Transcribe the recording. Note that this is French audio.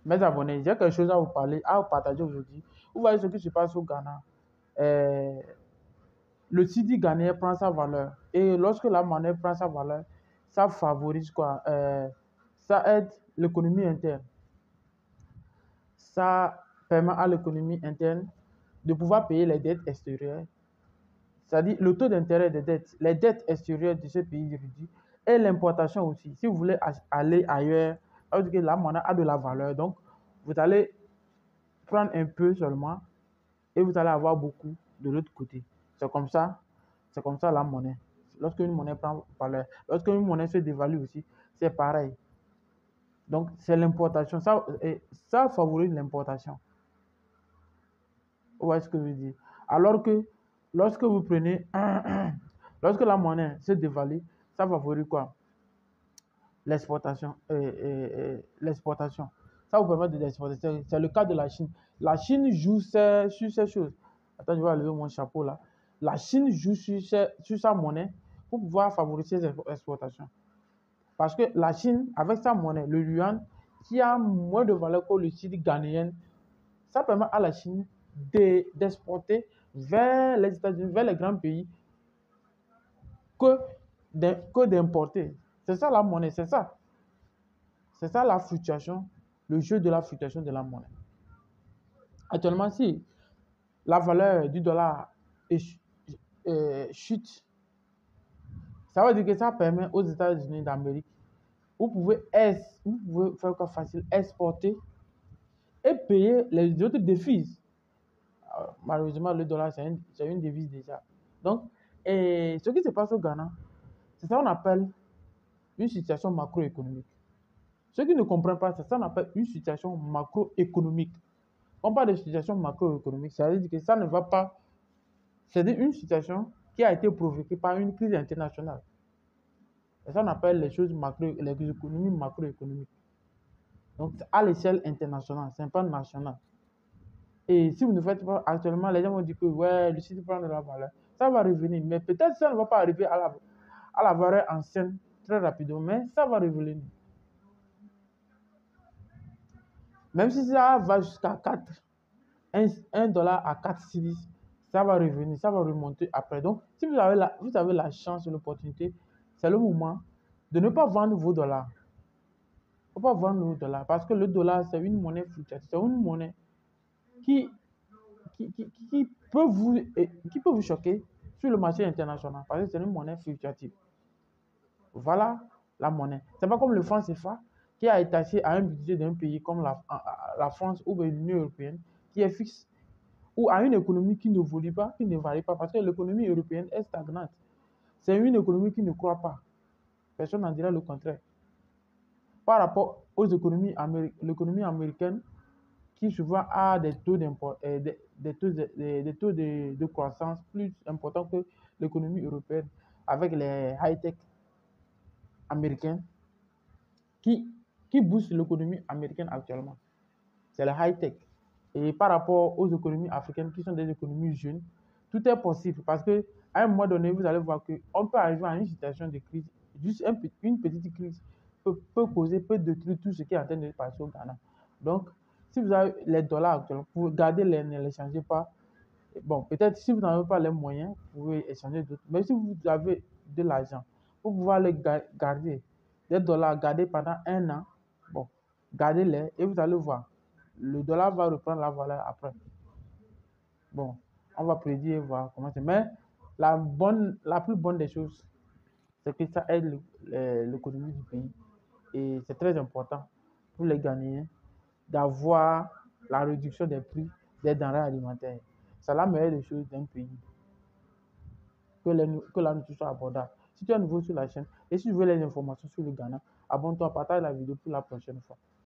Mes abonnés, j'ai quelque chose à vous parler, à vous partager aujourd'hui. Vous voyez ce qui se passe au Ghana. Euh, le Sidi ghanéen prend sa valeur. Et lorsque la monnaie prend sa valeur, ça favorise quoi? Ça aide l'économie interne. Ça permet à l'économie interne de pouvoir payer les dettes extérieures. C'est-à-dire le taux d'intérêt des dettes, les dettes extérieures de ce pays réduit et l'importation aussi. Si vous voulez aller ailleurs, ça veut dire que la monnaie a de la valeur. Donc, vous allez prendre un peu seulement et vous allez avoir beaucoup de l'autre côté. C'est comme ça la monnaie. Lorsque une monnaie prend valeur, lorsque une monnaie se dévalue aussi, c'est pareil. Donc, c'est l'importation. Ça favorise l'importation. Vous voyez ce que je veux dire? Alors que lorsque vous prenez, lorsque la monnaie se dévalue, ça favorise quoi? L'exportation. L'exportation. Ça vous permet de l'exporter. C'est le cas de la Chine. La Chine joue sur ces choses. Attends, je vais lever mon chapeau là. La Chine joue sur sa monnaie pour pouvoir favoriser ses exportations. Parce que la Chine, avec sa monnaie, le yuan, qui a moins de valeur que le sidi ghanéen, ça permet à la Chine d'exporter vers les États-Unis, vers les grands pays, que d'importer. C'est ça la monnaie, c'est ça. C'est ça la fluctuation, le jeu de la fluctuation de la monnaie. Actuellement, si la valeur du dollar chute, ça veut dire que ça permet aux États-Unis d'Amérique, vous pouvez faire quoi facile, exporter et payer les autres devises. Malheureusement, le dollar, c'est une devise déjà. Donc, et ce qui se passe au Ghana, c'est ça qu'on appelle une situation macroéconomique. Ceux qui ne comprennent pas, c'est ça qu'on appelle une situation macroéconomique. On parle de situation macroéconomique, ça veut dire que ça ne va pas. C'est une situation qui a été provoquée par une crise internationale. C'est ça qu'on appelle les choses les économies macroéconomiques. Donc, à l'échelle internationale, c'est pas national. Et si vous ne faites pas actuellement, les gens vont dire que ouais, le site prend de la valeur. Ça va revenir, mais peut-être ça ne va pas arriver à la valeur ancienne très rapidement, mais ça va revenir. Même si ça va jusqu'à 4, 1 dollar à 4 cedis, ça va revenir, ça va remonter après. Donc, si vous avez la chance, l'opportunité, c'est le moment de ne pas vendre vos dollars. Il ne faut pas vendre vos dollars parce que le dollar, c'est une monnaie fluctuative. C'est une monnaie qui, qui peut vous choquer sur le marché international parce que c'est une monnaie fluctuative. Voilà la monnaie. C'est pas comme le franc CFA qui a été attaché à un budget d'un pays comme la France ou l'Union européenne qui est fixe ou à une économie qui ne varie pas, parce que l'économie européenne est stagnante. C'est une économie qui ne croît pas. Personne n'en dira le contraire. Par rapport aux économies l'économie américaine qui souvent a des taux, de croissance plus importants que l'économie européenne avec les high-tech américains qui, qui boostent l'économie américaine actuellement. C'est le high-tech. Et par rapport aux économies africaines qui sont des économies jeunes, tout est possible parce qu'à un moment donné, vous allez voir qu'on peut arriver à une situation de crise. Juste une petite crise peut détruire tout ce qui est en train de passer au Ghana. Donc, si vous avez les dollars actuellement, vous pouvez garder ne les changez pas. Bon, peut-être si vous n'avez pas les moyens, vous pouvez échanger d'autres. Mais si vous avez de l'argent, vous pouvez les garder. Des dollars gardés pendant 1 an, bon, gardez-les et vous allez voir. Le dollar va reprendre la valeur après. Bon, on va prédire et voir comment c'est. Mais la plus bonne des choses, c'est que ça aide l'économie du pays. Et c'est très important pour les Ghanéens d'avoir la réduction des prix des denrées alimentaires. C'est la meilleure des choses d'un pays. Que la nourriture soit abordable. Si tu es nouveau sur la chaîne et si tu veux les informations sur le Ghana, abonne-toi, partage la vidéo pour la prochaine fois.